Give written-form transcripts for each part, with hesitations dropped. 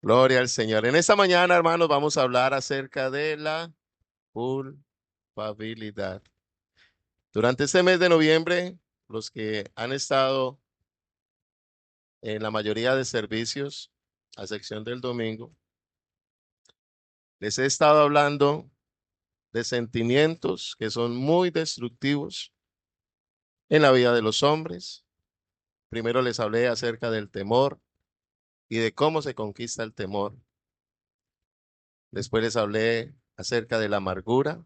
Gloria al Señor. En esta mañana, hermanos, vamos a hablar acerca de la culpabilidad. Durante este mes de noviembre, los que han estado en la mayoría de servicios, a excepción del domingo, les he estado hablando de sentimientos que son muy destructivos en la vida de los hombres. Primero les hablé acerca del temor y de cómo se conquista el temor. Después les hablé acerca de la amargura.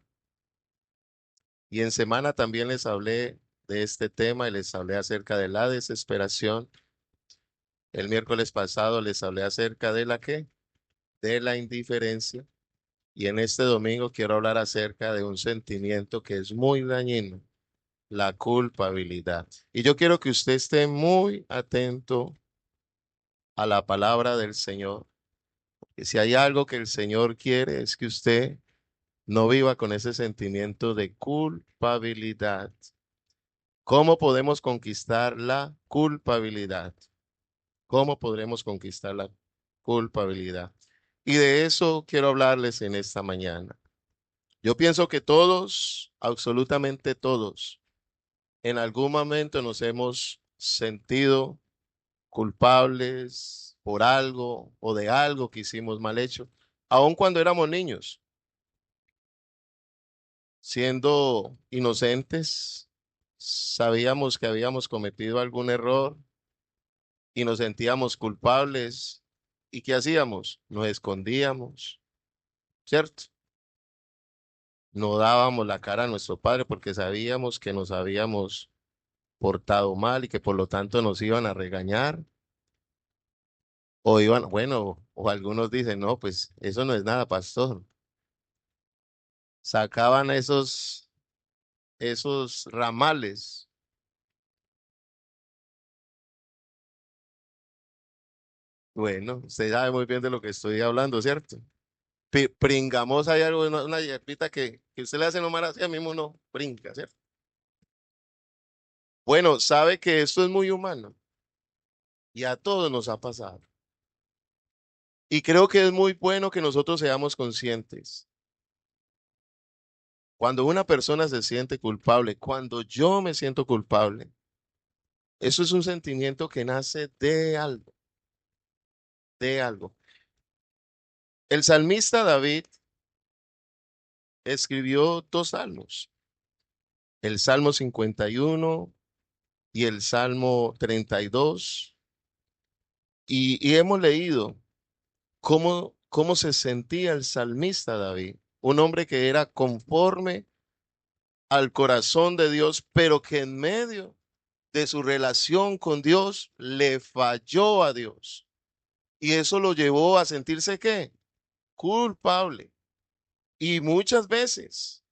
Y en semana también les hablé de este tema y les hablé acerca de la desesperación. El miércoles pasado les hablé acerca de la qué, de la indiferencia. Y en este domingo quiero hablar acerca de un sentimiento que es muy dañino, la culpabilidad. Y yo quiero que usted esté muy atento a la palabra del Señor. Que si hay algo que el Señor quiere es que usted no viva con ese sentimiento de culpabilidad. ¿Cómo podemos conquistar la culpabilidad? ¿Cómo podremos conquistar la culpabilidad? Y de eso quiero hablarles en esta mañana. Yo pienso que todos, absolutamente todos, en algún momento nos hemos sentido culpables por algo o de algo que hicimos mal hecho, aun cuando éramos niños, siendo inocentes, sabíamos que habíamos cometido algún error y nos sentíamos culpables. ¿Y qué hacíamos? Nos escondíamos, ¿cierto? No dábamos la cara a nuestro padre porque sabíamos que nos habíamos portado mal y que por lo tanto nos iban a regañar. O iban, bueno, o algunos dicen, no, pues eso no es nada, pastor. Sacaban esos ramales. Bueno, usted sabe muy bien de lo que estoy hablando, ¿cierto? Pringamos hay algo, una hierbita que usted le hace nomás así, a mí mismo no brinca, ¿cierto? Bueno, sabe que esto es muy humano y a todos nos ha pasado. Y creo que es muy bueno que nosotros seamos conscientes. Cuando una persona se siente culpable, cuando yo me siento culpable, eso es un sentimiento que nace de algo, de algo. El salmista David escribió dos salmos, el Salmo 51 y el Salmo 32, y hemos leído cómo se sentía el salmista David, un hombre que era conforme al corazón de Dios, pero que en medio de su relación con Dios le falló a Dios. Y eso lo llevó a sentirse ¿qué? Culpable. Y muchas veces,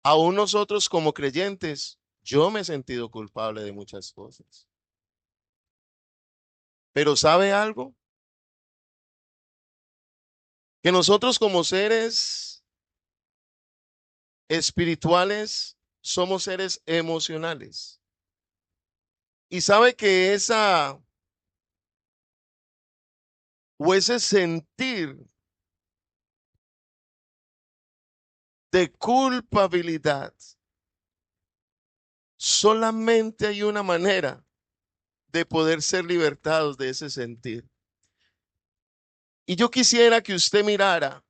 aún nosotros como creyentes, yo me he sentido culpable de muchas cosas. Pero ¿sabe algo? Que nosotros como seres espirituales somos seres emocionales. Y sabe que esa o ese sentir de culpabilidad, solamente hay una manera de poder ser libertados de ese sentir. Y yo quisiera que usted mirara,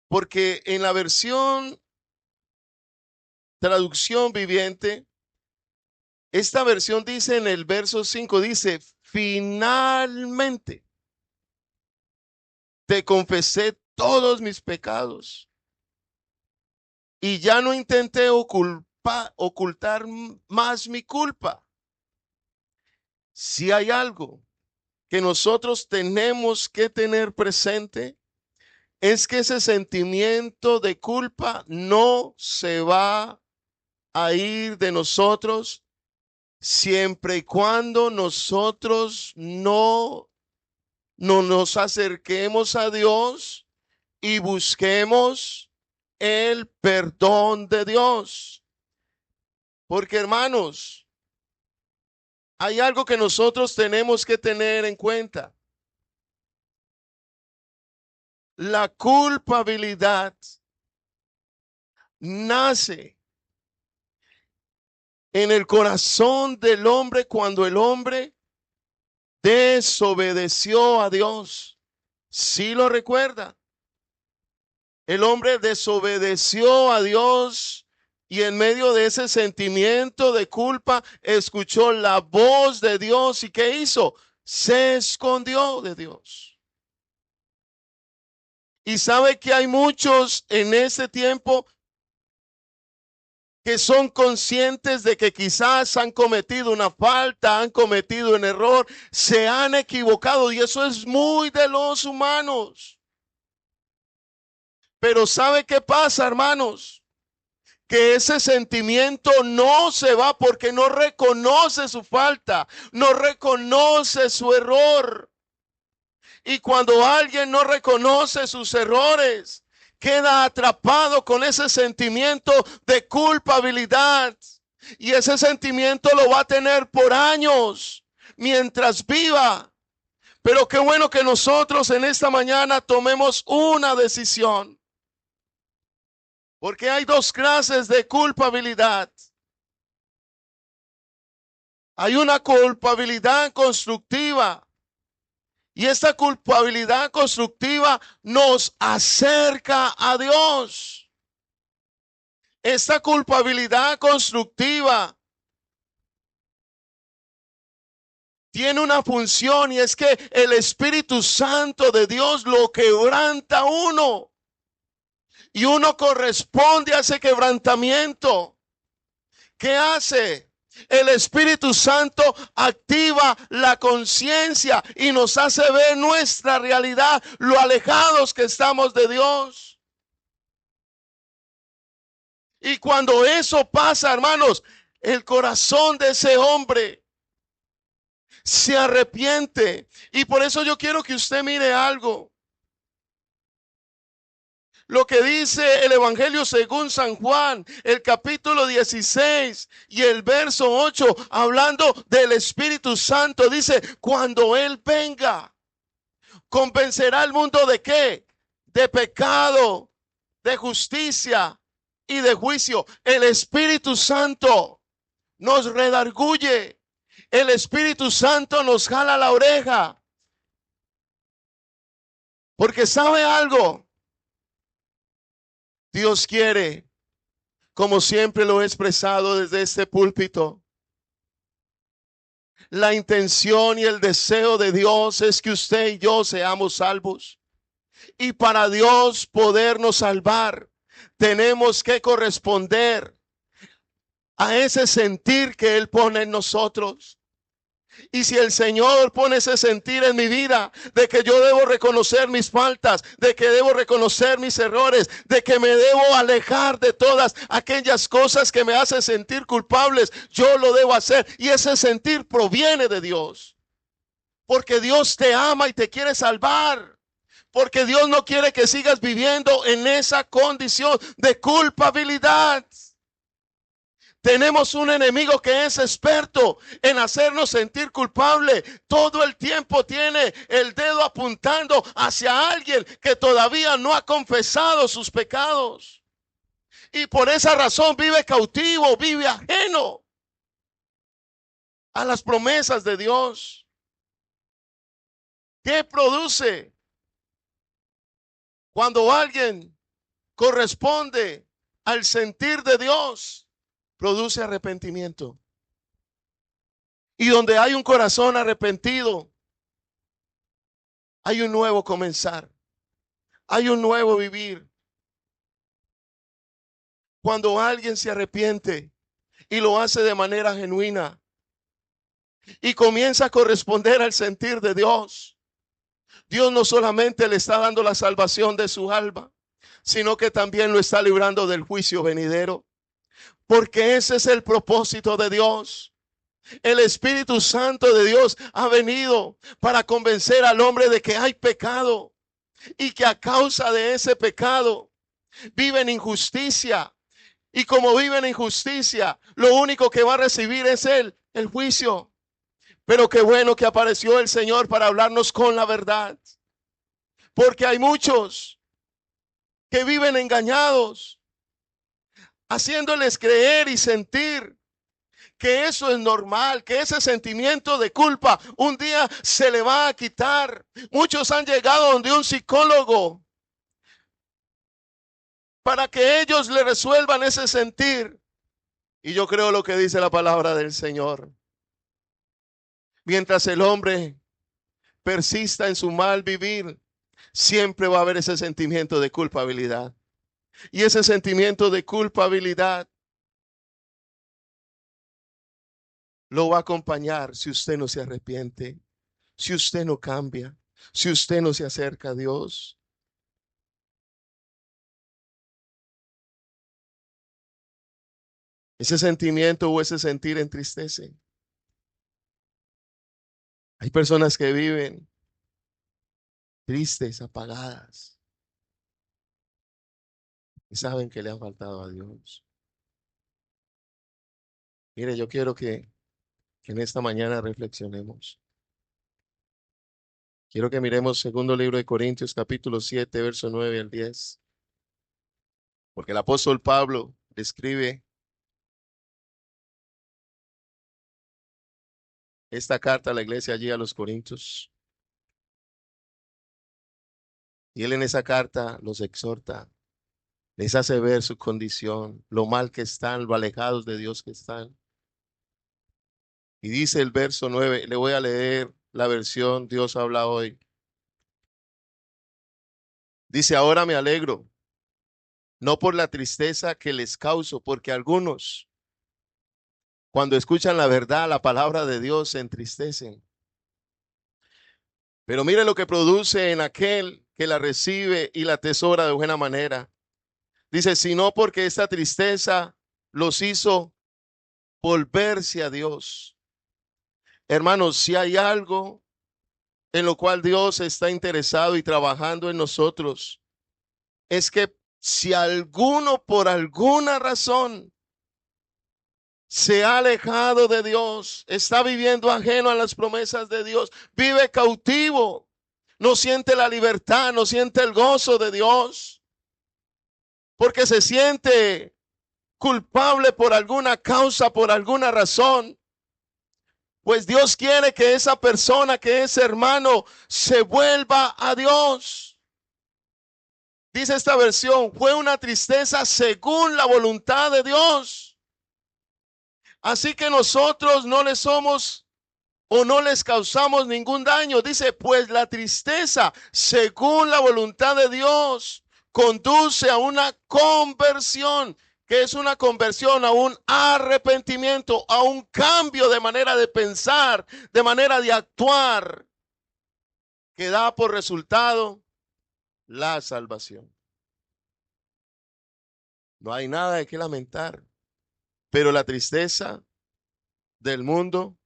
porque en la versión traducción viviente, esta versión dice en el verso 5 dice, finalmente te confesé todos mis pecados y ya no intenté ocultar más mi culpa. Si hay algo que nosotros tenemos que tener presente, es que ese sentimiento de culpa no se va a ir de nosotros siempre y cuando nosotros no nos acerquemos a Dios y busquemos el perdón de Dios. Porque hermanos, hay algo que nosotros tenemos que tener en cuenta. La culpabilidad nace en el corazón del hombre cuando el hombre desobedeció a Dios. ¿Sí lo recuerda? El hombre desobedeció a Dios y en medio de ese sentimiento de culpa escuchó la voz de Dios. ¿Y qué hizo? Se escondió de Dios. Y sabe que hay muchos en ese tiempo que son conscientes de que quizás han cometido una falta, han cometido un error, se han equivocado, y eso es muy de los humanos. Pero ¿sabe qué pasa, hermanos? Que ese sentimiento no se va porque no reconoce su falta, no reconoce su error. Y cuando alguien no reconoce sus errores, queda atrapado con ese sentimiento de culpabilidad. Y ese sentimiento lo va a tener por años mientras viva. Pero qué bueno que nosotros en esta mañana tomemos una decisión. Porque hay dos clases de culpabilidad. Hay una culpabilidad constructiva. Y esta culpabilidad constructiva nos acerca a Dios. Esta culpabilidad constructiva tiene una función, y es que el Espíritu Santo de Dios lo quebranta a uno. Y uno corresponde a ese quebrantamiento. ¿Qué hace? El Espíritu Santo activa la conciencia y nos hace ver nuestra realidad, lo alejados que estamos de Dios. Y cuando eso pasa, hermanos, el corazón de ese hombre se arrepiente. Y por eso yo quiero que usted mire algo. Lo que dice el Evangelio según San Juan, el capítulo 16 y el verso 8, hablando del Espíritu Santo, dice: cuando Él venga, convencerá al mundo ¿de qué? De pecado, de justicia y de juicio. El Espíritu Santo nos redarguye. El Espíritu Santo nos jala la oreja. Porque ¿sabe algo? Dios quiere, como siempre lo he expresado desde este púlpito, la intención y el deseo de Dios es que usted y yo seamos salvos. Y para Dios podernos salvar, tenemos que corresponder a ese sentir que Él pone en nosotros. Y si el Señor pone ese sentir en mi vida de que yo debo reconocer mis faltas, de que debo reconocer mis errores, de que me debo alejar de todas aquellas cosas que me hacen sentir culpables, yo lo debo hacer. Y ese sentir proviene de Dios. Porque Dios te ama y te quiere salvar. Porque Dios no quiere que sigas viviendo en esa condición de culpabilidad. Tenemos un enemigo que es experto en hacernos sentir culpable. Todo el tiempo tiene el dedo apuntando hacia alguien que todavía no ha confesado sus pecados. Y por esa razón vive cautivo, vive ajeno a las promesas de Dios. ¿Qué produce cuando alguien corresponde al sentir de Dios? Produce arrepentimiento. Y donde hay un corazón arrepentido, hay un nuevo comenzar. Hay un nuevo vivir. Cuando alguien se arrepiente y lo hace de manera genuina y comienza a corresponder al sentir de Dios, Dios no solamente le está dando la salvación de su alma, sino que también lo está librando del juicio venidero. Porque ese es el propósito de Dios. El Espíritu Santo de Dios ha venido para convencer al hombre de que hay pecado y que a causa de ese pecado vive en injusticia. Y como vive en injusticia, lo único que va a recibir es el juicio. Pero qué bueno que apareció el Señor para hablarnos con la verdad. Porque hay muchos que viven engañados, haciéndoles creer y sentir que eso es normal, que ese sentimiento de culpa un día se le va a quitar. Muchos han llegado donde un psicólogo para que ellos le resuelvan ese sentir. Y yo creo lo que dice la palabra del Señor. Mientras el hombre persista en su mal vivir, siempre va a haber ese sentimiento de culpabilidad. Y ese sentimiento de culpabilidad lo va a acompañar si usted no se arrepiente, si usted no cambia, si usted no se acerca a Dios. Ese sentimiento o ese sentir entristece. Hay personas que viven tristes, apagadas, y saben que le han faltado a Dios. Mire, yo quiero que en esta mañana reflexionemos. Quiero que miremos segundo libro de Corintios, capítulo 7, verso 9 al 10. Porque el apóstol Pablo escribe esta carta a la iglesia allí a los Corintios. Y él en esa carta los exhorta, les hace ver su condición, lo mal que están, lo alejados de Dios que están. Y dice el verso 9, le voy a leer la versión Dios habla hoy. Dice, ahora me alegro, no por la tristeza que les causo, porque algunos, cuando escuchan la verdad, la palabra de Dios, se entristecen. Pero mire lo que produce en aquel que la recibe y la atesora de buena manera. Dice, sino porque esta tristeza los hizo volverse a Dios. Hermanos, si hay algo en lo cual Dios está interesado y trabajando en nosotros, es que si alguno por alguna razón se ha alejado de Dios, está viviendo ajeno a las promesas de Dios, vive cautivo, no siente la libertad, no siente el gozo de Dios, porque se siente culpable por alguna causa, por alguna razón. Pues Dios quiere que esa persona, que ese hermano, se vuelva a Dios. Dice esta versión, fue una tristeza según la voluntad de Dios. Así que nosotros no le somos o no les causamos ningún daño. Dice, pues la tristeza, según la voluntad de Dios, conduce a una conversión. ¿Qué es una conversión? A un arrepentimiento, a un cambio de manera de pensar, de manera de actuar, que da por resultado la salvación. No hay nada de qué lamentar, pero la tristeza del mundo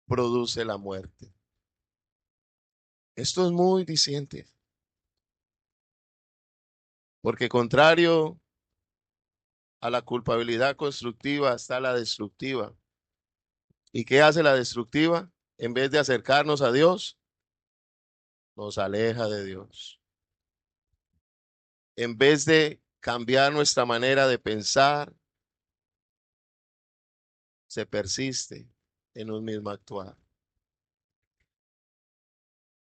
produce la muerte. Esto es muy diciente, porque contrario a la culpabilidad constructiva está la destructiva. ¿Y qué hace la destructiva? En vez de acercarnos a Dios, nos aleja de Dios. En vez de cambiar nuestra manera de pensar, se persiste en un mismo actuar.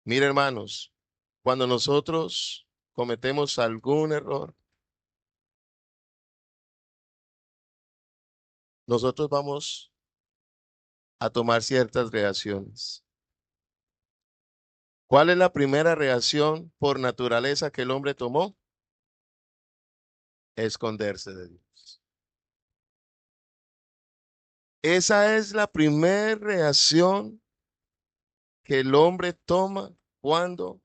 Mire, hermanos, cuando nosotros cometemos algún error, nosotros vamos a tomar ciertas reacciones. ¿Cuál es la primera reacción por naturaleza que el hombre tomó? Esconderse de Dios. Esa es la primera reacción que el hombre toma cuando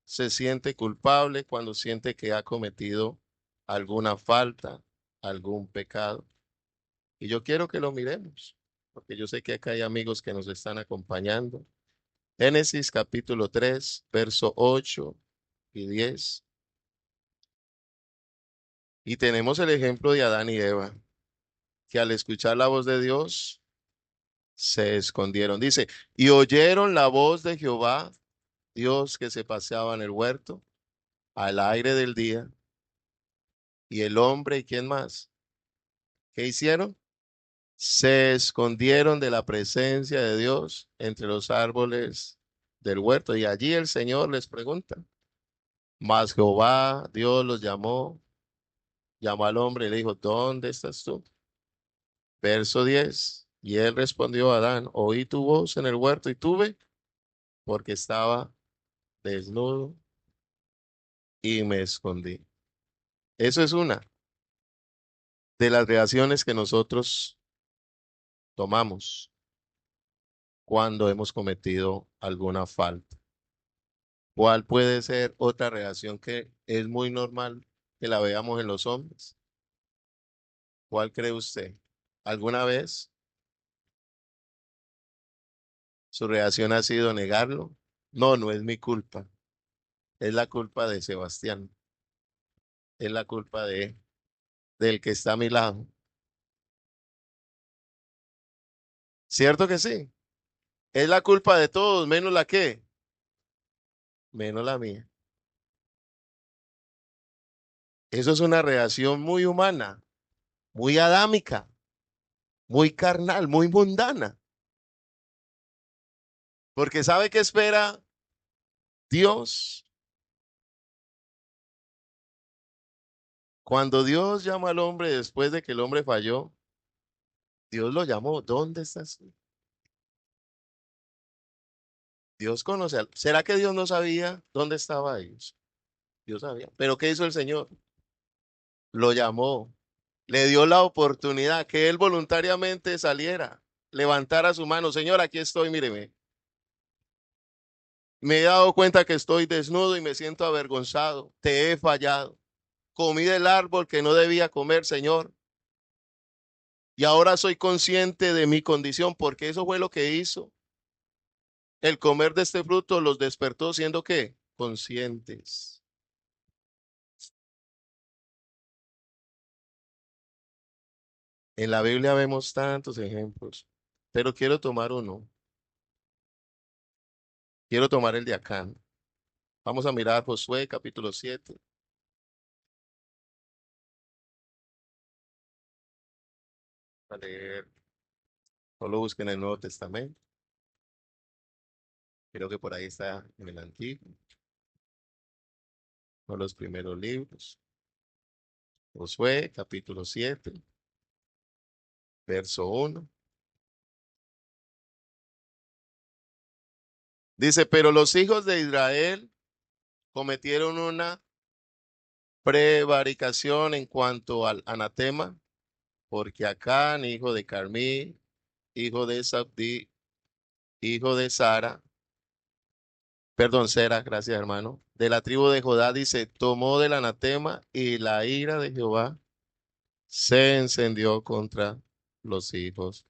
se siente culpable, cuando siente que ha cometido alguna falta, algún pecado. Y yo quiero que lo miremos, porque yo sé que acá hay amigos que nos están acompañando. Génesis capítulo 3, verso 8 y 10. Y tenemos el ejemplo de Adán y Eva, que al escuchar la voz de Dios se escondieron. Dice, y oyeron la voz de Jehová Dios que se paseaba en el huerto al aire del día, y el hombre, ¿y quién más? ¿Qué hicieron? Se escondieron de la presencia de Dios entre los árboles del huerto. Y allí el Señor les pregunta. Mas Jehová, Dios los llamó, llamó al hombre y le dijo, ¿dónde estás tú? Verso 10. Y él respondió a Adán, oí tu voz en el huerto y tuve, porque estaba desnudo y me escondí. Eso es una de las reacciones que nosotros tomamos cuando hemos cometido alguna falta. ¿Cuál puede ser otra reacción que es muy normal que la veamos en los hombres? ¿Cuál cree usted? ¿Alguna vez su reacción ha sido negarlo? No, no es mi culpa. Es la culpa de Sebastián. Es la culpa del que está a mi lado. ¿Cierto que sí? Es la culpa de todos, menos la que, menos la mía. Eso es una reacción muy humana, muy adámica, muy carnal, muy mundana. Porque ¿sabe qué espera Dios? Cuando Dios llama al hombre después de que el hombre falló, Dios lo llamó. ¿Dónde estás tú? Dios conoce. ¿Será que Dios no sabía dónde estaba ellos? Dios sabía. Pero ¿qué hizo el Señor? Lo llamó. Le dio la oportunidad que él voluntariamente saliera, levantara su mano. Señor, aquí estoy, míreme. Me he dado cuenta que estoy desnudo y me siento avergonzado. Te he fallado. Comí del árbol que no debía comer, Señor. Y ahora soy consciente de mi condición, porque eso fue lo que hizo. El comer de este fruto los despertó siendo ¿qué? Conscientes. En la Biblia vemos tantos ejemplos, pero quiero tomar uno. Quiero tomar el de acá. Vamos a mirar Josué capítulo 7. A leer. No lo busquen en el Nuevo Testamento. Creo que por ahí está en el Antiguo. Uno de los primeros libros. Josué capítulo 7, verso 1. Dice, pero los hijos de Israel cometieron una prevaricación en cuanto al anatema, porque Acán, hijo de Carmí, hijo de Sabdi, hijo de Sara, perdón, Sera, gracias hermano, de la tribu de Judá, dice, tomó del anatema y la ira de Jehová se encendió contra los hijos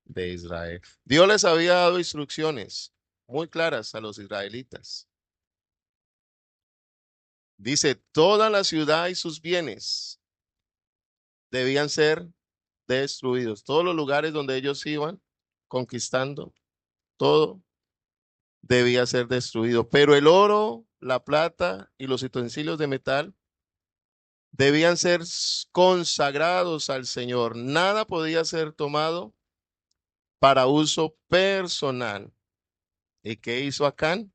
de Israel. Dios les había dado instrucciones muy claras a los israelitas. Dice, toda la ciudad y sus bienes debían ser destruidos. Todos los lugares donde ellos iban conquistando, todo debía ser destruido. Pero el oro, la plata y los utensilios de metal debían ser consagrados al Señor. Nada podía ser tomado para uso personal. ¿Y qué hizo Acán?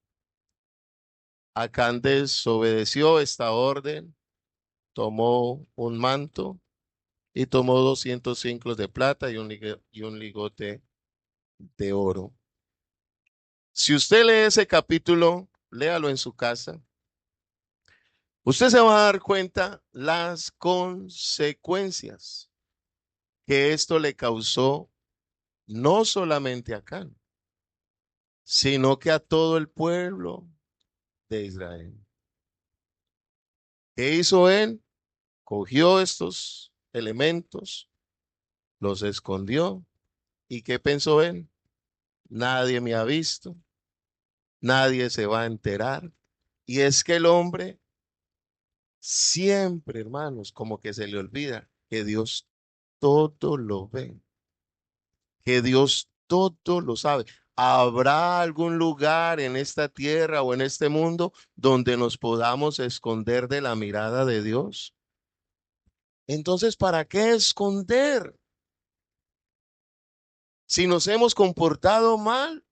Acán desobedeció esta orden, tomó un manto y tomó 200 ciclos de plata y un ligote de oro. Si usted lee ese capítulo, léalo en su casa. Usted se va a dar cuenta las consecuencias que esto le causó no solamente a Acán, sino que a todo el pueblo de Israel. ¿Qué hizo él? Cogió estos elementos, los escondió. ¿Y qué pensó él? Nadie me ha visto, nadie se va a enterar. Y es que el hombre siempre, hermanos, como que se le olvida que Dios todo lo ve, que Dios todo lo sabe. ¿Habrá algún lugar en esta tierra o en este mundo donde nos podamos esconder de la mirada de Dios? Entonces, ¿para qué esconder? Si nos hemos comportado mal,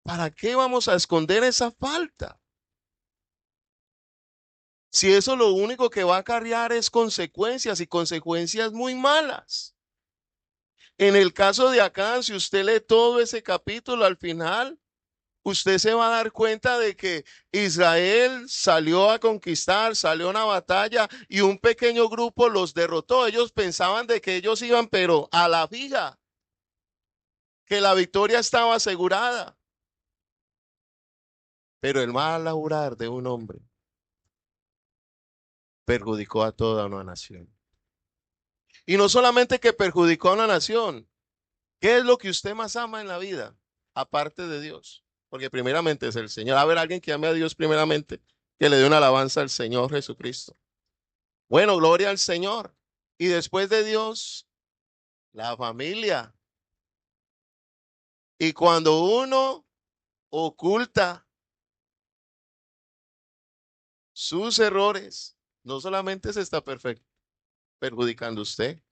¿para qué vamos a esconder esa falta? Si eso lo único que va a acarrear es consecuencias y consecuencias muy malas. En el caso de Acán, si usted lee todo ese capítulo al final, usted se va a dar cuenta de que Israel salió a conquistar, salió a una batalla y un pequeño grupo los derrotó. Ellos pensaban de que ellos iban, pero a la fija, que la victoria estaba asegurada. Pero el mal aurar de un hombre perjudicó a toda una nación. Y no solamente que perjudicó a una nación, ¿qué es lo que usted más ama en la vida? Aparte de Dios. Porque primeramente es el Señor. A ver, alguien que ame a Dios primeramente, que le dé una alabanza al Señor Jesucristo. Bueno, gloria al Señor. Y después de Dios, la familia. Y cuando uno oculta sus errores, no solamente se está perjudicando usted,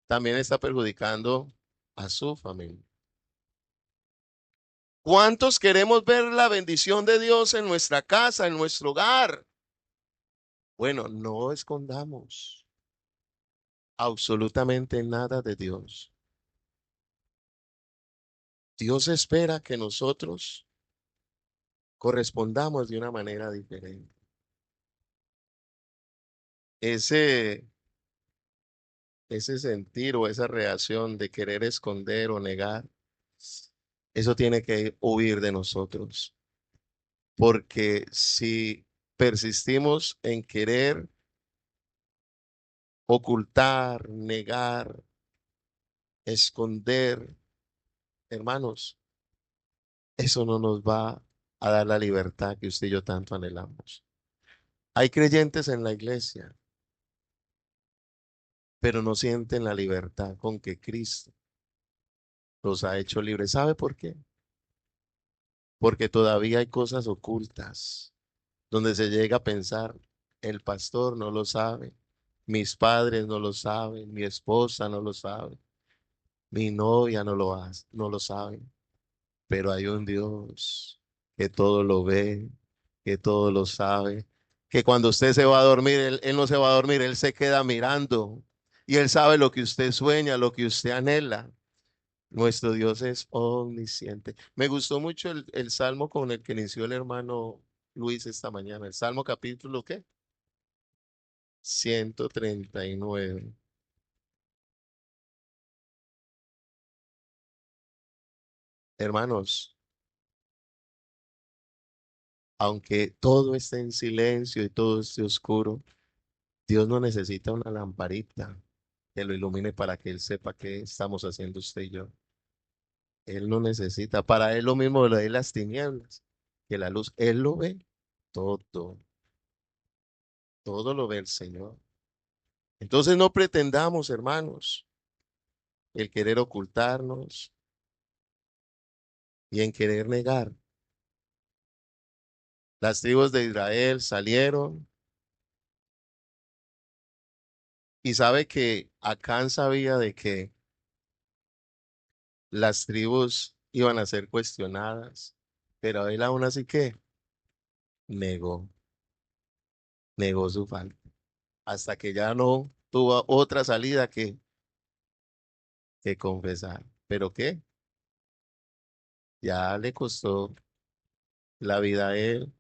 también está perjudicando a su familia. ¿Cuántos queremos ver la bendición de Dios en nuestra casa, en nuestro hogar? Bueno, no escondamos absolutamente nada de Dios. Dios espera que nosotros correspondamos de una manera diferente. Ese, ese sentir o esa reacción de querer esconder o negar, eso tiene que huir de nosotros. Porque si persistimos en querer ocultar, negar, esconder, hermanos, eso no nos va a dar la libertad que usted y yo tanto anhelamos. Hay creyentes en la iglesia, pero no sienten la libertad con que Cristo los ha hecho libres. ¿Sabe por qué? Porque todavía hay cosas ocultas donde se llega a pensar, el pastor no lo sabe, mis padres no lo saben, mi esposa no lo sabe, mi novia no lo hace, no lo sabe, pero hay un Dios que todo lo ve, que todo lo sabe, que cuando usted se va a dormir, él no se va a dormir, él se queda mirando y él sabe lo que usted sueña, lo que usted anhela. Nuestro Dios es omnisciente. Me gustó mucho el salmo con el que inició el hermano Luis esta mañana. El salmo capítulo, ¿qué? 139. Hermanos, aunque todo esté en silencio y todo esté oscuro, Dios no necesita una lamparita que lo ilumine para que Él sepa qué estamos haciendo usted y yo. Él no necesita. Para Él lo mismo lo de las tinieblas, que la luz. Él lo ve todo. Todo lo ve el Señor. Entonces no pretendamos, hermanos, el querer ocultarnos y en querer negar. Las tribus de Israel salieron y sabe que Acán sabía de que las tribus iban a ser cuestionadas, pero él aún así que negó, negó su falta, hasta que ya no tuvo otra salida que confesar. ¿Pero qué? Ya le costó la vida a él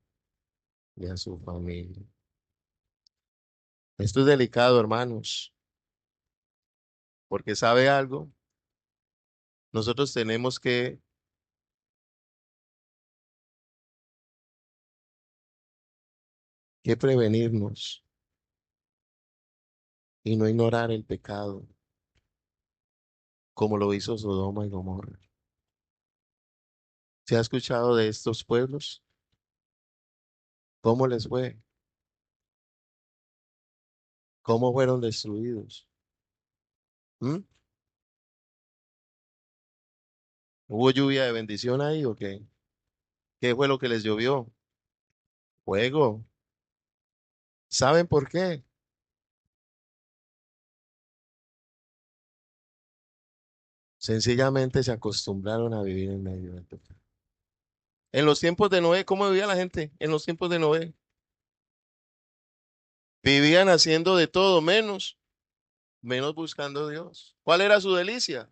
y a su familia. Esto es delicado, hermanos, porque sabe algo, nosotros tenemos que prevenirnos y no ignorar el pecado como lo hizo Sodoma y Gomorra. ¿Se ha escuchado de estos pueblos? ¿Cómo les fue? ¿Cómo fueron destruidos? ¿Mm? ¿Hubo lluvia de bendición ahí o qué? ¿Qué fue lo que les llovió? Fuego. ¿Saben por qué? Sencillamente se acostumbraron a vivir en medio del pecado. En los tiempos de Noé, ¿cómo vivía la gente? En los tiempos de Noé, vivían haciendo de todo menos buscando a Dios. ¿Cuál era su delicia?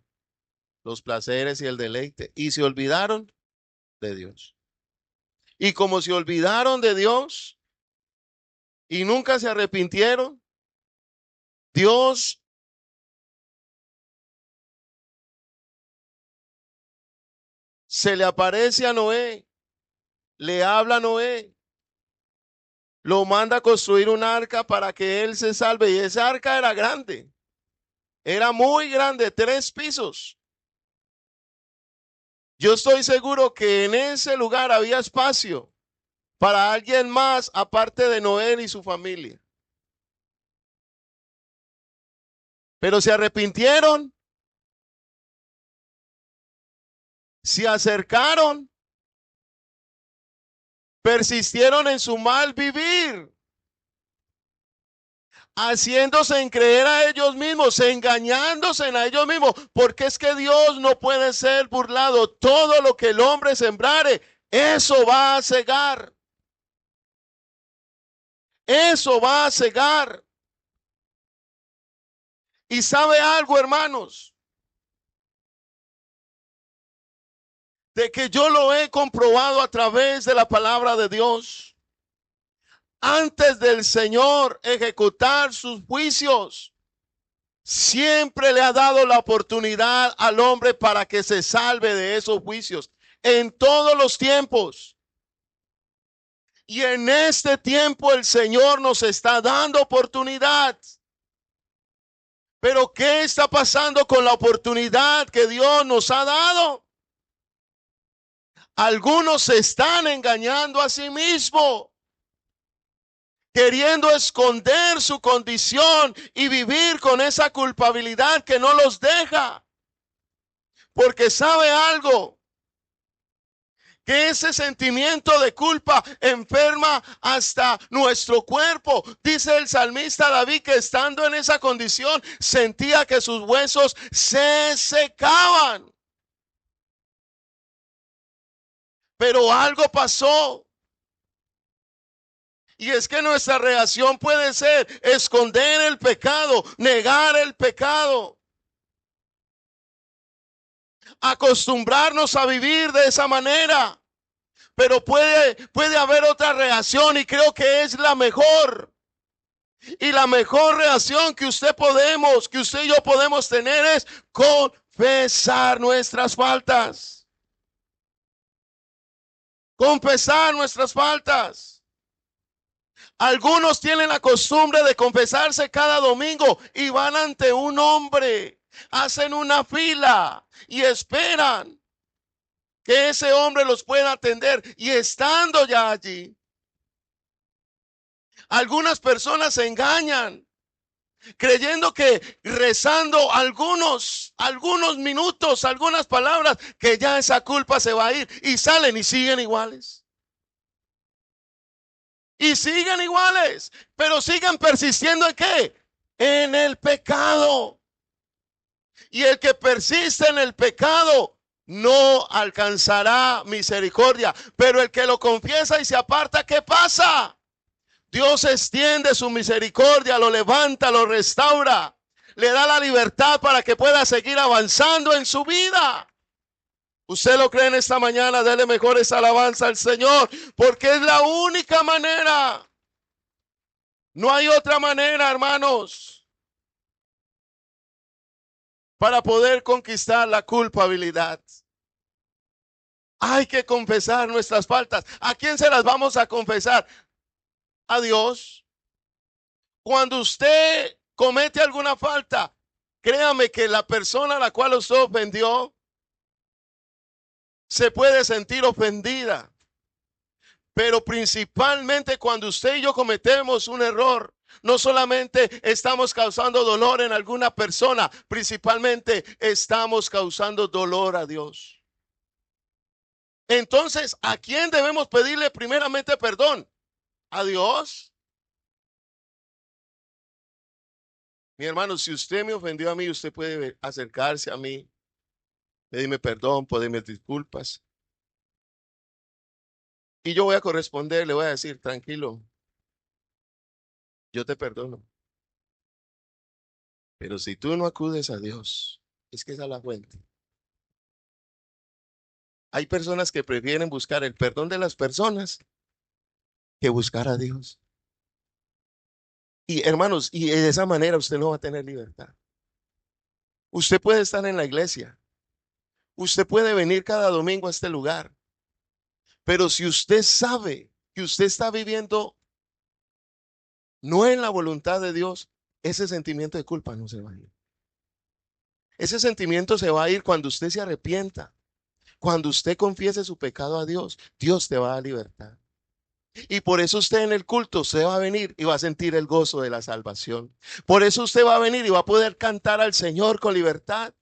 Los placeres y el deleite. Y se olvidaron de Dios. Y como se olvidaron de Dios y nunca se arrepintieron, Dios se le aparece a Noé, le habla a Noé, lo manda a construir un arca para que él se salve. Y esa arca era grande, era muy grande, 3 pisos. Yo estoy seguro que en ese lugar había espacio para alguien más aparte de Noé y su familia. Pero se arrepintieron, se acercaron, persistieron en su mal vivir, haciéndose en creer a ellos mismos, engañándose a ellos mismos, porque es que Dios no puede ser burlado. Todo lo que el hombre sembrare, eso va a cegar. Eso va a cegar. Y sabe algo, hermanos, de que yo lo he comprobado a través de la palabra de Dios. Antes del Señor ejecutar sus juicios, siempre le ha dado la oportunidad al hombre para que se salve de esos juicios. En todos los tiempos. Y en este tiempo el Señor nos está dando oportunidad. Pero ¿qué está pasando con la oportunidad que Dios nos ha dado? Algunos se están engañando a sí mismos, queriendo esconder su condición y vivir con esa culpabilidad que no los deja. Porque sabe algo, que ese sentimiento de culpa enferma hasta nuestro cuerpo. Dice el salmista David que estando en esa condición sentía que sus huesos se secaban. Pero algo pasó. Y es que nuestra reacción puede ser esconder el pecado, negar el pecado, acostumbrarnos a vivir de esa manera. Pero puede haber otra reacción y creo que es la mejor. Y la mejor reacción que usted y yo podemos tener es confesar nuestras faltas. Confesar nuestras faltas. Algunos tienen la costumbre de confesarse cada domingo y van ante un hombre, hacen una fila y esperan que ese hombre los pueda atender. Y estando ya allí, algunas personas se engañan, creyendo que rezando algunos minutos, algunas palabras, que ya esa culpa se va a ir, y salen y siguen iguales. Y siguen iguales, pero siguen persistiendo ¿en qué? En el pecado. Y el que persiste en el pecado no alcanzará misericordia, pero el que lo confiesa y se aparta, ¿qué pasa? Dios extiende su misericordia, lo levanta, lo restaura, le da la libertad para que pueda seguir avanzando en su vida. ¿Usted lo cree en esta mañana? Dele mejores alabanzas al Señor, porque es la única manera. No hay otra manera, hermanos, para poder conquistar la culpabilidad. Hay que confesar nuestras faltas. ¿A quién se las vamos a confesar? A Dios. Cuando usted comete alguna falta, créame que la persona a la cual usted ofendió se puede sentir ofendida. Pero principalmente cuando usted y yo cometemos un error, no solamente estamos causando dolor en alguna persona, principalmente estamos causando dolor a Dios. Entonces, ¿a quién debemos pedirle primeramente perdón? ¿A Dios? Mi hermano, si usted me ofendió a mí, usted puede acercarse a mí, pedirme perdón, pedirme disculpas. Y yo voy a corresponder, le voy a decir, tranquilo, yo te perdono. Pero si tú no acudes a Dios, es que esa es la fuente. Hay personas que prefieren buscar el perdón de las personas que buscar a Dios. Y hermanos, y de esa manera usted no va a tener libertad. Usted puede estar en la iglesia, usted puede venir cada domingo a este lugar, pero si usted sabe que usted está viviendo no en la voluntad de Dios, ese sentimiento de culpa no se va a ir. Ese sentimiento se va a ir cuando usted se arrepienta, cuando usted confiese su pecado a Dios. Dios te va a dar libertad. Y por eso usted en el culto se va a venir y va a sentir el gozo de la salvación. Por eso usted va a venir y va a poder cantar al Señor con libertad.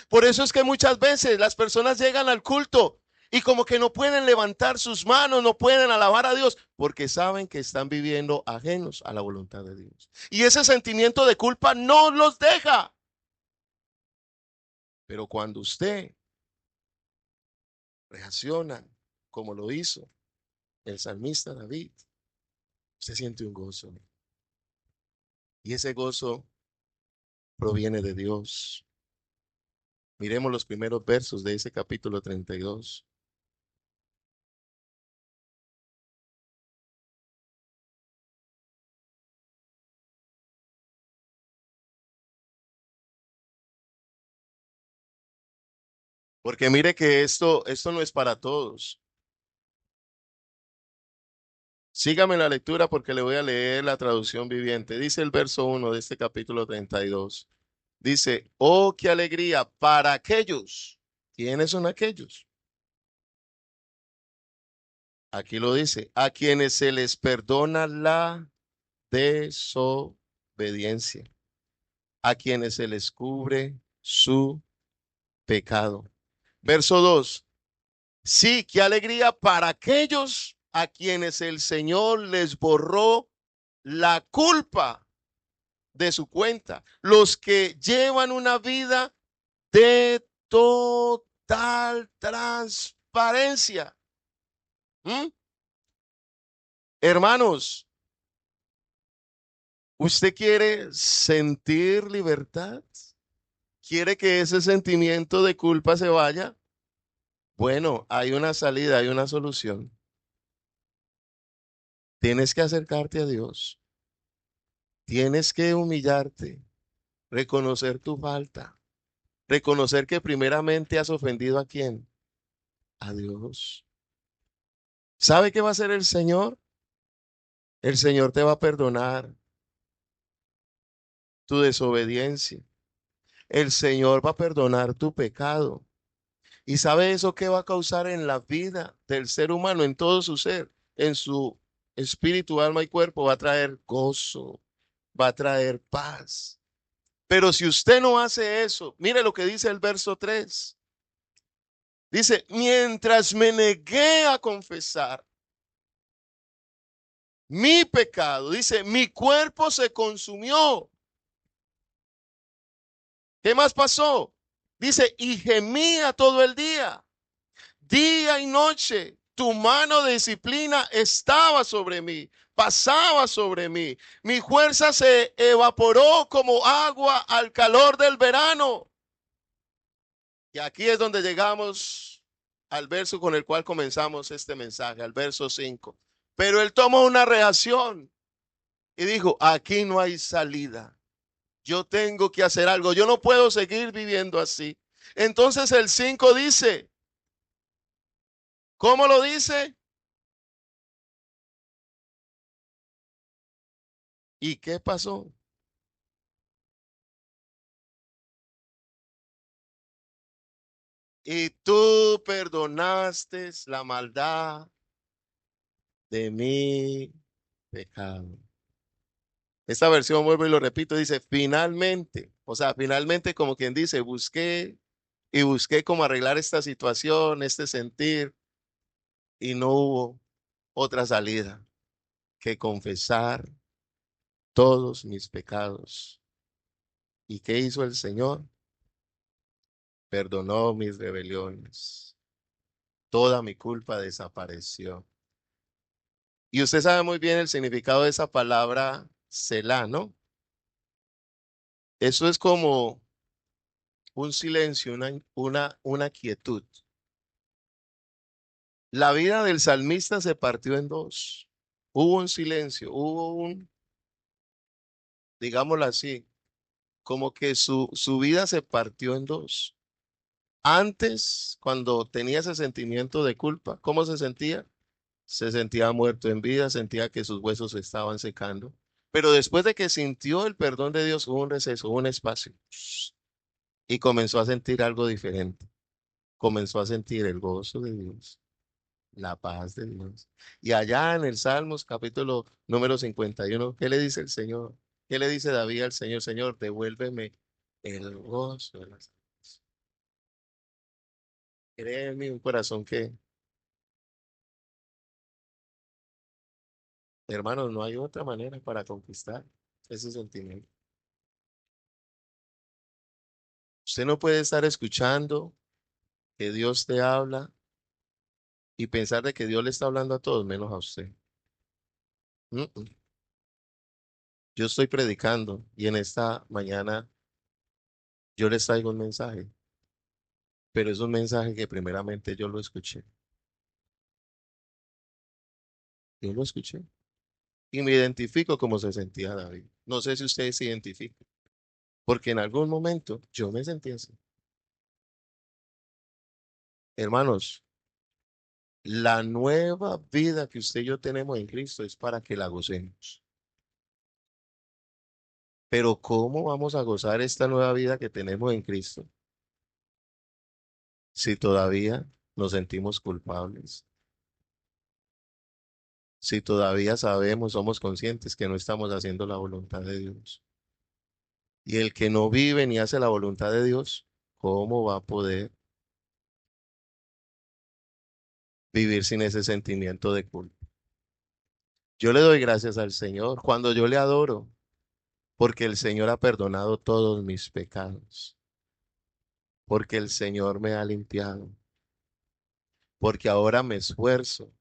Por eso es que muchas veces las personas llegan al culto y como que no pueden levantar sus manos, no pueden alabar a Dios, porque saben que están viviendo ajenos a la voluntad de Dios. Y ese sentimiento de culpa no los deja. Pero cuando usted reacciona como lo hizo el salmista David, usted siente un gozo. Y ese gozo proviene de Dios. Miremos los primeros versos de ese capítulo 32. Porque mire que esto no es para todos. Sígame la lectura porque le voy a leer la traducción viviente. Dice el verso 1 de este capítulo 32. Dice, oh, qué alegría para aquellos. ¿Quiénes son aquellos? Aquí lo dice, a quienes se les perdona la desobediencia, a quienes se les cubre su pecado. Verso 2. Sí, qué alegría para aquellos a quienes el Señor les borró la culpa de su cuenta, los que llevan una vida de total transparencia. ¿Mm? Hermanos, ¿usted quiere sentir libertad? ¿Quiere que ese sentimiento de culpa se vaya? Bueno, hay una salida, hay una solución. Tienes que acercarte a Dios. Tienes que humillarte, reconocer tu falta, reconocer que primeramente has ofendido a quién, a Dios. ¿Sabe qué va a hacer el Señor? El Señor te va a perdonar tu desobediencia. El Señor va a perdonar tu pecado. ¿Y sabe eso qué va a causar en la vida del ser humano, en todo su ser, en su espíritu, alma y cuerpo? Va a traer gozo, va a traer paz. Pero si usted no hace eso, mire lo que dice el verso 3. Dice, mientras me negué a confesar mi pecado, dice, mi cuerpo se consumió. ¿Qué más pasó? Dice, y gemía todo el día y noche. Tu mano de disciplina estaba sobre mí, pasaba sobre mí. Mi fuerza se evaporó como agua al calor del verano. Y aquí es donde llegamos al verso con el cual comenzamos este mensaje, al verso 5. Pero él tomó una reacción y dijo, aquí no hay salida. Yo tengo que hacer algo. Yo no puedo seguir viviendo así. Entonces el 5 dice, ¿cómo lo dice? ¿Y qué pasó? Y tú perdonaste la maldad de mi pecado. Esta versión, vuelvo y lo repito, dice finalmente, o sea, finalmente como quien dice, busqué y busqué cómo arreglar esta situación, este sentir. y no hubo otra salida que confesar todos mis pecados. ¿Y qué hizo el Señor? Perdonó mis rebeliones. Toda mi culpa desapareció. Y usted sabe muy bien el significado de esa palabra Selah, ¿no? Eso es como un silencio, una quietud. La vida del salmista se partió en dos. Hubo un silencio, hubo un, digámoslo así, como que su vida se partió en dos. Antes, cuando tenía ese sentimiento de culpa, ¿cómo se sentía? Se sentía muerto en vida, sentía que sus huesos se estaban secando. Pero después de que sintió el perdón de Dios, hubo un receso, hubo un espacio. Y comenzó a sentir algo diferente. Comenzó a sentir el gozo de Dios, la paz de Dios. Y allá en el Salmos, capítulo número 51, ¿qué le dice el Señor? ¿Qué le dice David al Señor? Señor, devuélveme el gozo de las almas. Créeme, un corazón que, hermanos, no hay otra manera para conquistar ese sentimiento. Usted no puede estar escuchando que Dios te habla y pensar de que Dios le está hablando a todos menos a usted. Mm, mm. Yo estoy predicando y en esta mañana yo les traigo un mensaje, pero es un mensaje que primeramente yo lo escuché. Yo lo escuché y me identifico como se sentía David. No sé si ustedes se identifican, porque en algún momento yo me sentí así. Hermanos, la nueva vida que usted y yo tenemos en Cristo es para que la gocemos. Pero ¿cómo vamos a gozar esta nueva vida que tenemos en Cristo si todavía nos sentimos culpables? Si todavía sabemos, somos conscientes que no estamos haciendo la voluntad de Dios. Y el que no vive ni hace la voluntad de Dios, ¿cómo va a poder vivir sin ese sentimiento de culpa? Yo le doy gracias al Señor cuando yo le adoro, porque el Señor ha perdonado todos mis pecados, porque el Señor me ha limpiado, porque ahora me esfuerzo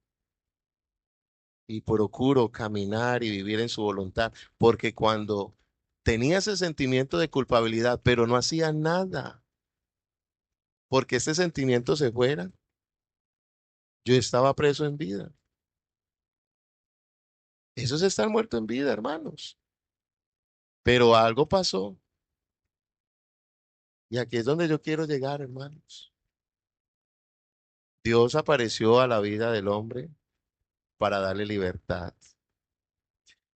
y procuro caminar y vivir en su voluntad, porque cuando tenía ese sentimiento de culpabilidad, pero no hacía nada, porque ese sentimiento se fuera, yo estaba preso en vida. Eso es estar muerto en vida, hermanos. Pero algo pasó y aquí es donde yo quiero llegar, hermanos. Dios apareció a la vida del hombre para darle libertad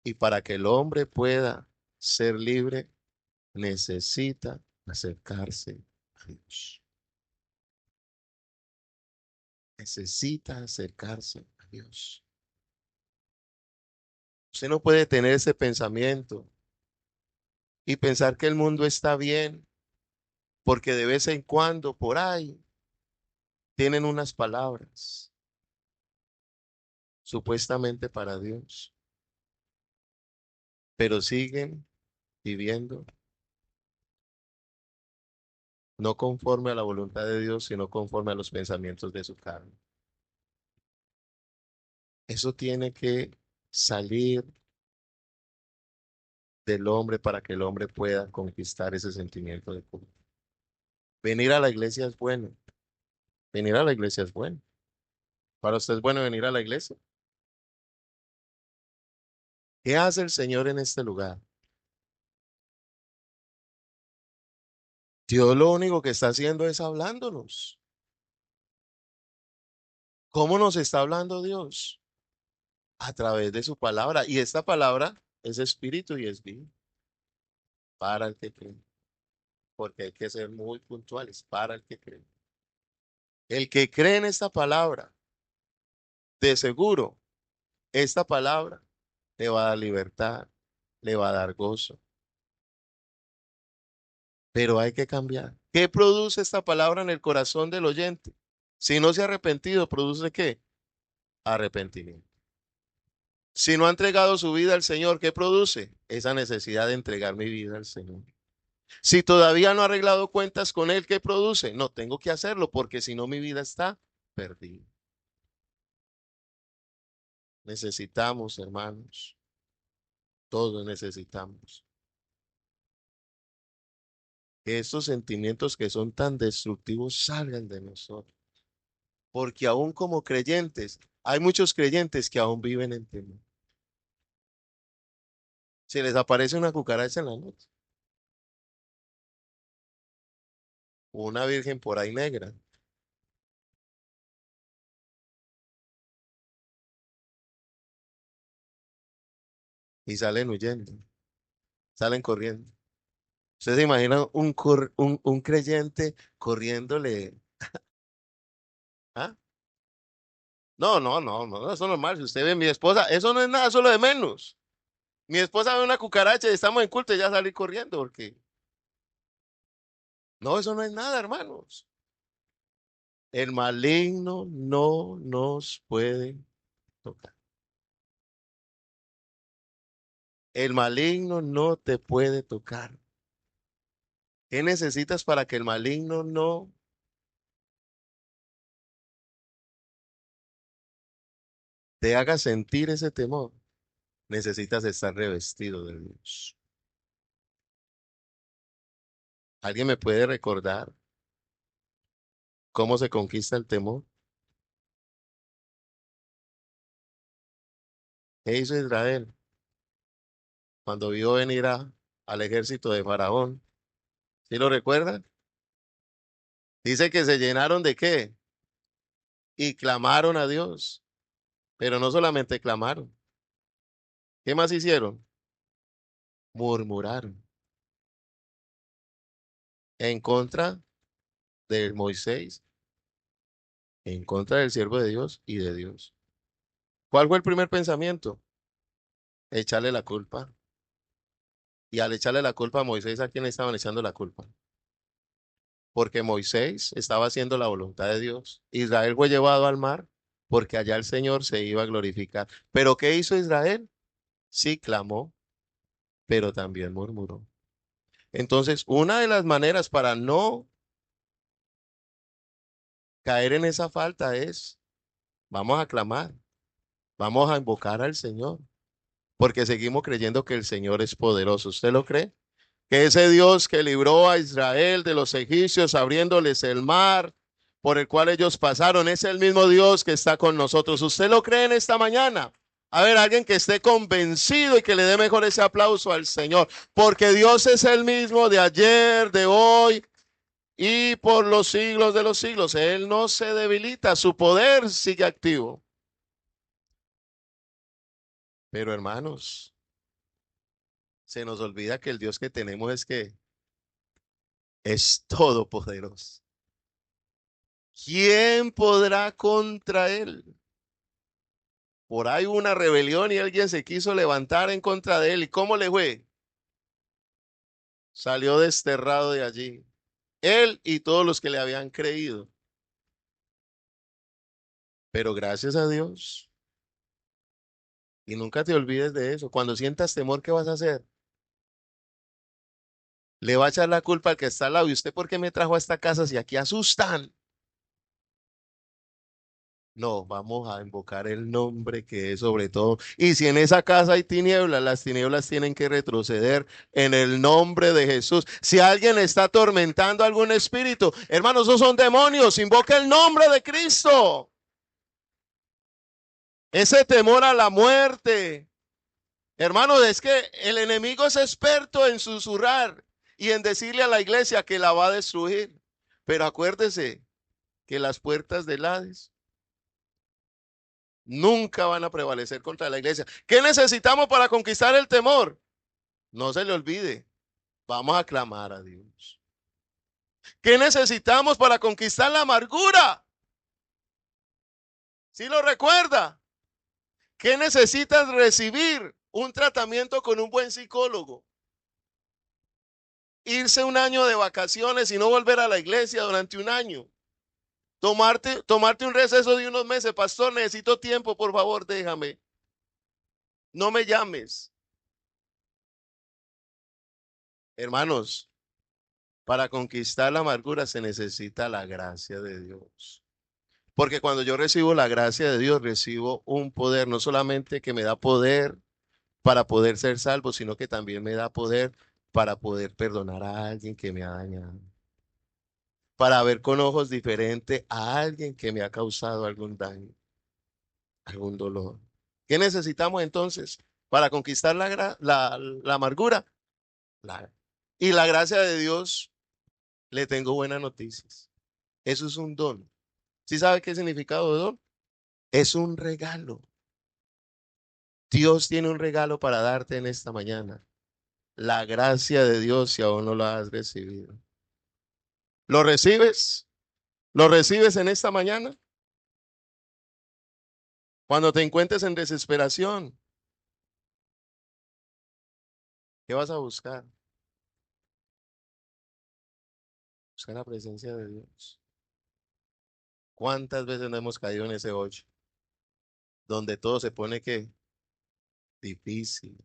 y para que el hombre pueda ser libre, necesita acercarse a Dios. Necesita acercarse a Dios. Usted no puede tener ese pensamiento y pensar que el mundo está bien porque de vez en cuando por ahí tienen unas palabras supuestamente para Dios, pero siguen viviendo no conforme a la voluntad de Dios, sino conforme a los pensamientos de su carne. Eso tiene que salir del hombre para que el hombre pueda conquistar ese sentimiento de culpa. Venir a la iglesia es bueno. Venir a la iglesia es bueno. Para usted es bueno venir a la iglesia. ¿Qué hace el Señor en este lugar? Dios lo único que está haciendo es hablándonos. ¿Cómo nos está hablando Dios? A través de su palabra. Y esta palabra es espíritu y es vida para el que cree. Porque hay que ser muy puntuales para el que cree. El que cree en esta palabra, de seguro, esta palabra le va a dar libertad, le va a dar gozo. Pero hay que cambiar. ¿Qué produce esta palabra en el corazón del oyente? Si no se ha arrepentido, ¿produce qué? Arrepentimiento. Si no ha entregado su vida al Señor, ¿qué produce? Esa necesidad de entregar mi vida al Señor. Si todavía no ha arreglado cuentas con Él, ¿qué produce? No, tengo que hacerlo porque si no mi vida está perdida. Necesitamos, hermanos, todos necesitamos que estos sentimientos que son tan destructivos salgan de nosotros. Porque aún como creyentes, hay muchos creyentes que aún viven en temor. Se les aparece una cucaracha en la noche, o una virgen por ahí negra, y salen huyendo, salen corriendo. ¿Ustedes se imaginan un creyente corriéndole? ¿Ah? No, no, no, no, eso no es normal. Si usted ve a mi esposa, eso no es nada, solo de menos. Mi esposa ve una cucaracha y estamos en culto y ya salí corriendo porque no, eso no es nada, hermanos. El maligno no nos puede tocar. El maligno no te puede tocar. ¿Qué necesitas para que el maligno no te haga sentir ese temor? Necesitas estar revestido de Dios. ¿Alguien me puede recordar cómo se conquista el temor? ¿Qué hizo Israel cuando vio venir al ejército de Faraón? ¿Sí lo recuerdan? Dice que se llenaron de qué y clamaron a Dios, pero no solamente clamaron. ¿Qué más hicieron? Murmuraron en contra de Moisés, en contra del siervo de Dios y de Dios. ¿Cuál fue el primer pensamiento? Echarle la culpa. Y al echarle la culpa a Moisés, ¿a quién le estaban echando la culpa? Porque Moisés estaba haciendo la voluntad de Dios. Israel fue llevado al mar porque allá el Señor se iba a glorificar. ¿Pero qué hizo Israel? Sí, clamó, pero también murmuró. Entonces, una de las maneras para no caer en esa falta es, vamos a clamar, vamos a invocar al Señor, porque seguimos creyendo que el Señor es poderoso. ¿Usted lo cree? Que ese Dios que libró a Israel de los egipcios abriéndoles el mar por el cual ellos pasaron, es el mismo Dios que está con nosotros. ¿Usted lo cree en esta mañana? A ver, alguien que esté convencido y que le dé mejor ese aplauso al Señor, porque Dios es el mismo de ayer, de hoy y por los siglos de los siglos. Él no se debilita, su poder sigue activo. Pero hermanos, se nos olvida que el Dios que tenemos que es todopoderoso. ¿Quién podrá contra él? Por ahí hubo una rebelión y alguien se quiso levantar en contra de él. ¿Y cómo le fue? Salió desterrado de allí. Él y todos los que le habían creído. Pero gracias a Dios. Y nunca te olvides de eso. Cuando sientas temor, ¿qué vas a hacer? Le va a echar la culpa al que está al lado. ¿Y usted por qué me trajo a esta casa si aquí asustan? No, vamos a invocar el nombre que es sobre todo. Y si en esa casa hay tinieblas, las tinieblas tienen que retroceder en el nombre de Jesús. Si alguien está atormentando algún espíritu, hermanos, esos son demonios. Invoca el nombre de Cristo. Ese temor a la muerte. Hermanos, es que el enemigo es experto en susurrar y en decirle a la iglesia que la va a destruir. Pero acuérdese que las puertas del Hades nunca van a prevalecer contra la iglesia. ¿Qué necesitamos para conquistar el temor? No se le olvide, vamos a clamar a Dios. ¿Qué necesitamos para conquistar la amargura? ¿Sí lo recuerda? ¿Qué necesitas recibir? Un tratamiento con un buen psicólogo. Irse un año de vacaciones y no volver a la iglesia durante un año. Tomarte un receso de unos meses, pastor, necesito tiempo, por favor, déjame. No me llames. Hermanos, para conquistar la amargura se necesita la gracia de Dios. Porque cuando yo recibo la gracia de Dios, recibo un poder, no solamente que me da poder para poder ser salvo, sino que también me da poder para poder perdonar a alguien que me ha dañado, para ver con ojos diferentes a alguien que me ha causado algún daño, algún dolor. ¿Qué necesitamos entonces para conquistar la amargura? La- y la gracia de Dios, le tengo buenas noticias. Eso es un don. ¿Sí sabe qué significado de don? Es un regalo. Dios tiene un regalo para darte en esta mañana. La gracia de Dios si aún no lo has recibido. ¿Lo recibes? ¿Lo recibes en esta mañana? Cuando te encuentres en desesperación, ¿qué vas a buscar? Buscar la presencia de Dios. ¿Cuántas veces no hemos caído en ese hoyo? Donde todo se pone que difícil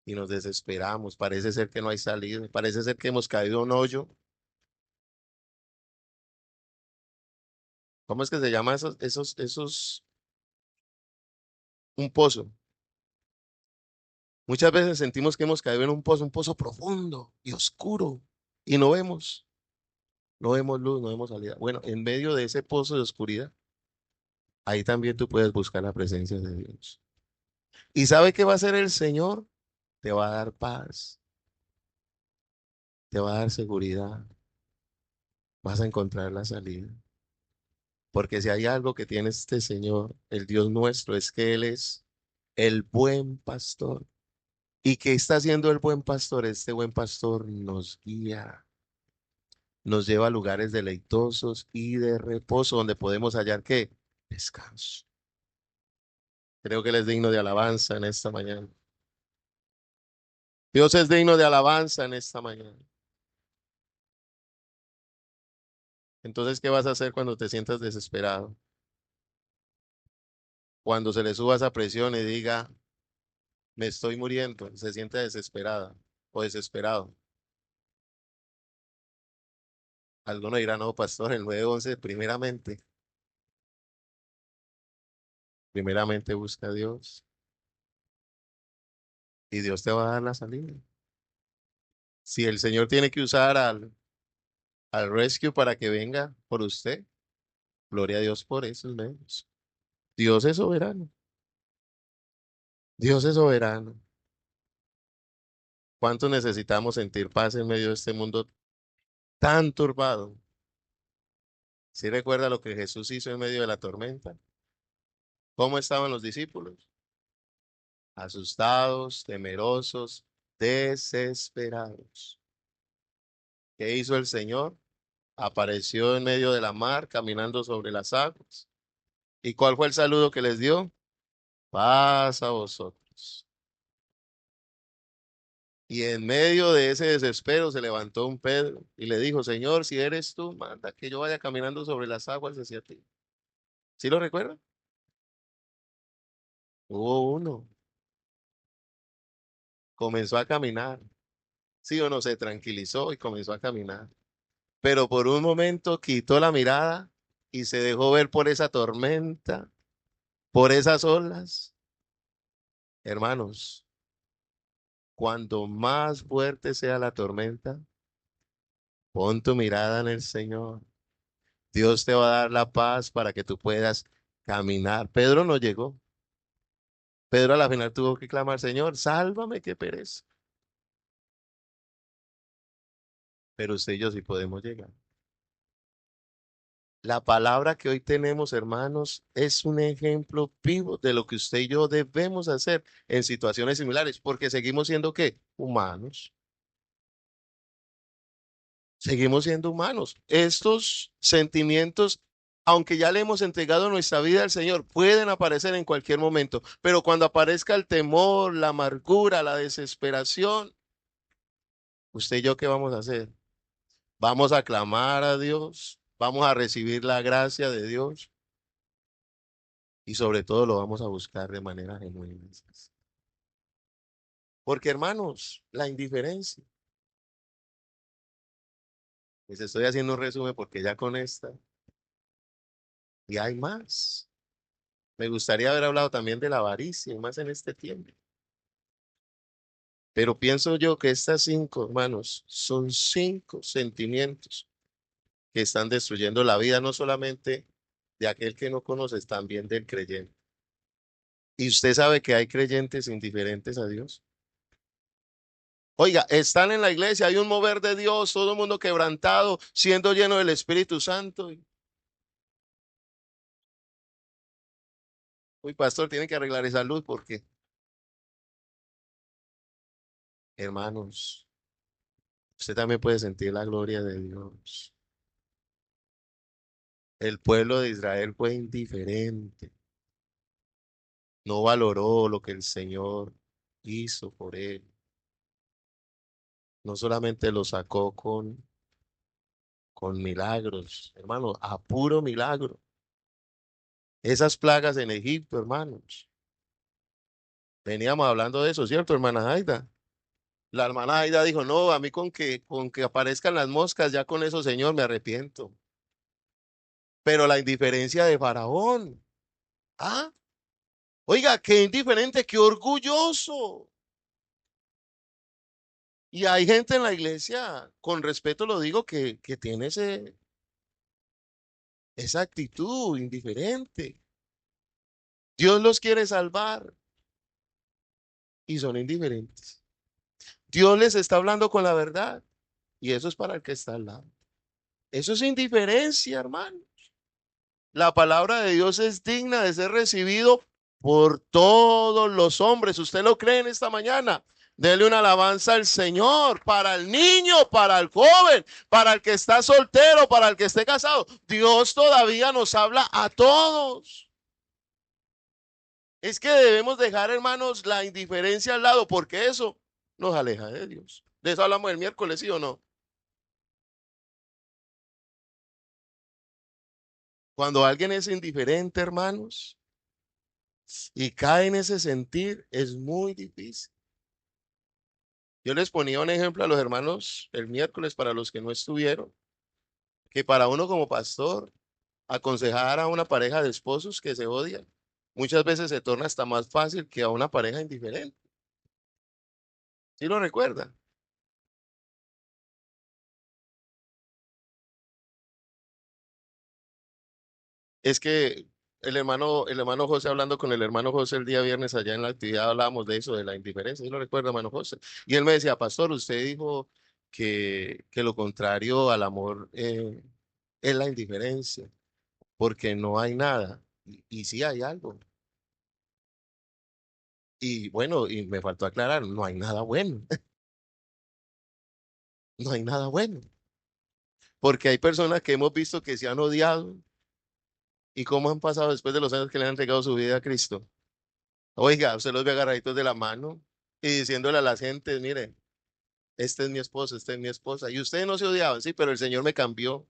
y nos desesperamos. Parece ser que no hay salida. Parece ser que hemos caído en un hoyo. ¿Cómo es que se llama un pozo? Muchas veces sentimos que hemos caído en un pozo profundo y oscuro y no vemos luz, no vemos salida. Bueno, en medio de ese pozo de oscuridad, ahí también tú puedes buscar la presencia de Dios. ¿Y sabe qué va a hacer el Señor? Te va a dar paz, te va a dar seguridad, vas a encontrar la salida. Porque si hay algo que tiene este Señor, el Dios nuestro, es que Él es el buen pastor. ¿Y qué está haciendo el buen pastor? Este buen pastor nos guía, nos lleva a lugares deleitosos y de reposo donde podemos hallar ¿qué? Descanso. Creo que Él es digno de alabanza en esta mañana. Dios es digno de alabanza en esta mañana. Entonces, ¿qué vas a hacer cuando te sientas desesperado? Cuando se le suba esa presión y diga, me estoy muriendo, se siente desesperada o desesperado. Alguno dirá, no, pastor, el 911, primeramente busca a Dios y Dios te va a dar la salida. Si el Señor tiene que usar al rescue para que venga por usted, gloria a Dios por esos medios. Dios es soberano. Dios es soberano. ¿Cuánto necesitamos sentir paz en medio de este mundo tan turbado? ¿Sí recuerda lo que Jesús hizo en medio de la tormenta? ¿Cómo estaban los discípulos? Asustados, temerosos, desesperados. ¿Qué hizo el Señor? Apareció en medio de la mar, caminando sobre las aguas. ¿Y cuál fue el saludo que les dio? Paz a vosotros. Y en medio de ese desespero se levantó un Pedro y le dijo, Señor, si eres tú, manda que yo vaya caminando sobre las aguas hacia ti. ¿Sí lo recuerdan? Hubo uno, comenzó a caminar. Sí o no, se tranquilizó y comenzó a caminar. Pero por un momento quitó la mirada y se dejó ver por esa tormenta, por esas olas. Hermanos, cuando más fuerte sea la tormenta, pon tu mirada en el Señor. Dios te va a dar la paz para que tú puedas caminar. Pedro no llegó. Pedro a la final tuvo que clamar, Señor, sálvame que perezco. Pero usted y yo sí podemos llegar. La palabra que hoy tenemos, hermanos, es un ejemplo vivo de lo que usted y yo debemos hacer en situaciones similares, porque seguimos siendo ¿qué? Humanos. Seguimos siendo humanos. Estos sentimientos, aunque ya le hemos entregado nuestra vida al Señor, pueden aparecer en cualquier momento, pero cuando aparezca el temor, la amargura, la desesperación, usted y yo, ¿qué vamos a hacer? Vamos a clamar a Dios, vamos a recibir la gracia de Dios y sobre todo lo vamos a buscar de manera genuina. Porque hermanos, la indiferencia, les estoy haciendo un resumen porque ya con esta, y hay más. Me gustaría haber hablado también de la avaricia, y más en este tiempo. Pero pienso yo que estas cinco, hermanos, son cinco sentimientos que están destruyendo la vida, no solamente de aquel que no conoces, también del creyente. Y usted sabe que hay creyentes indiferentes a Dios. Oiga, están en la iglesia, hay un mover de Dios, todo el mundo quebrantado, siendo lleno del Espíritu Santo. Uy, pastor, tiene que arreglar esa luz porque, hermanos, usted también puede sentir la gloria de Dios. El pueblo de Israel fue indiferente, no valoró lo que el Señor hizo por él. No solamente lo sacó con milagros, hermanos, a puro milagro. Esas plagas en Egipto, hermanos. Veníamos hablando de eso, ¿cierto, hermana Aida? La hermana Aida dijo, no, a mí con que aparezcan las moscas, ya con eso, Señor, me arrepiento. Pero la indiferencia de Faraón. Ah, oiga, qué indiferente, qué orgulloso. Y hay gente en la iglesia, con respeto lo digo, que tiene esa actitud indiferente. Dios los quiere salvar y son indiferentes. Dios les está hablando con la verdad y eso es para el que está al lado. Eso es indiferencia, hermano. La palabra de Dios es digna de ser recibido por todos los hombres. ¿Usted lo cree en esta mañana? Dele una alabanza al Señor, para el niño, para el joven, para el que está soltero, para el que esté casado. Dios todavía nos habla a todos. Es que debemos dejar, hermanos, la indiferencia al lado, porque eso nos aleja de Dios. De eso hablamos el miércoles, ¿sí o no? Cuando alguien es indiferente, hermanos, y cae en ese sentir, es muy difícil. Yo les ponía un ejemplo a los hermanos el miércoles para los que no estuvieron, que para uno como pastor, aconsejar a una pareja de esposos que se odian, muchas veces se torna hasta más fácil que a una pareja indiferente. ¿Sí lo recuerdan? Es que el hermano José hablando con el hermano José el día viernes allá en la actividad hablábamos de eso, de la indiferencia. ¿Sí lo recuerda, hermano José? Y él me decía, pastor, usted dijo que lo contrario al amor es la indiferencia, porque no hay nada. Y sí hay algo. Y bueno, y me faltó aclarar, no hay nada bueno, no hay nada bueno, porque hay personas que hemos visto que se han odiado y cómo han pasado después de los años que le han entregado su vida a Cristo. Oiga, usted los ve agarraditos de la mano y diciéndole a las gentes, mire, este es mi esposo, esta es mi esposa, y ustedes no se odiaban, sí, pero el Señor me cambió.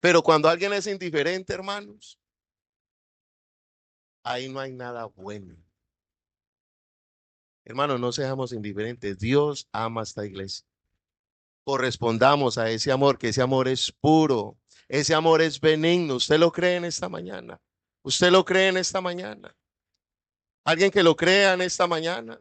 Pero cuando alguien es indiferente, hermanos, ahí no hay nada bueno. Hermanos, no seamos indiferentes, Dios ama a esta iglesia. Correspondamos a ese amor, que ese amor es puro, ese amor es benigno. ¿Usted lo cree en esta mañana? ¿Usted lo cree en esta mañana? ¿Alguien que lo crea en esta mañana?